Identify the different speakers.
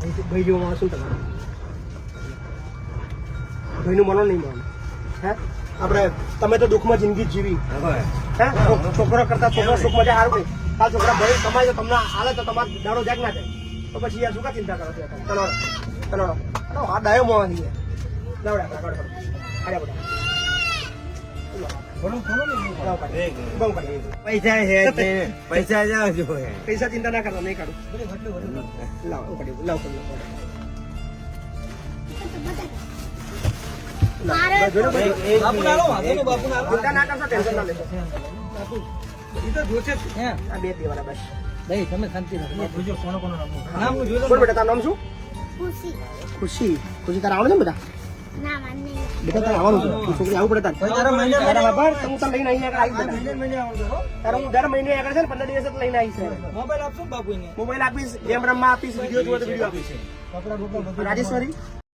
Speaker 1: ભાઈ જેવો માણસ શું તમારે ભાઈનું મનો નહીં માનો હે આપણે તમે તો દુઃખમાં જિંદગી જીવી હે છોકરો કરતા છોકરો સુખમાં જાય સારું નહીં કાલ છોકરા ભાઈ કમાય તો તમને હાલે તો તમારે દાડો જાગ ના જાય તો પછી યાર શું કા ચિંતા કરો છો આ ડાયો મોં છે
Speaker 2: પૈસા જાવ જો
Speaker 1: પૈસા ચિંતા ના કરતા નહીં કાઢું ચિંતા ના કરશો ટેન્શન ના લેશો આ બે દેવાના બસ
Speaker 3: તમે શાંતિ રાખો. કોનો કોનો
Speaker 1: બોલ બેટા તારું નામ શું
Speaker 4: ખુશી
Speaker 1: ખુશી તારે આવડે ને બેટા
Speaker 4: ના માનને
Speaker 1: બેટા તારે આવવાનું છે છોકરી આવું પડે તારે તારા બાપા હું તને લઈને અહીં આગળ આવી તારે હું દર મહિને આગળ છે ને 15 દિવસ લઈને આવીશ
Speaker 3: મોબાઈલ આપશો બાપુ
Speaker 1: મોબાઈલ આપીશ ગેમ રમવા આપીશ વિડીયો જોવો તો વિડીયો આપીશ રાજેશ્વરી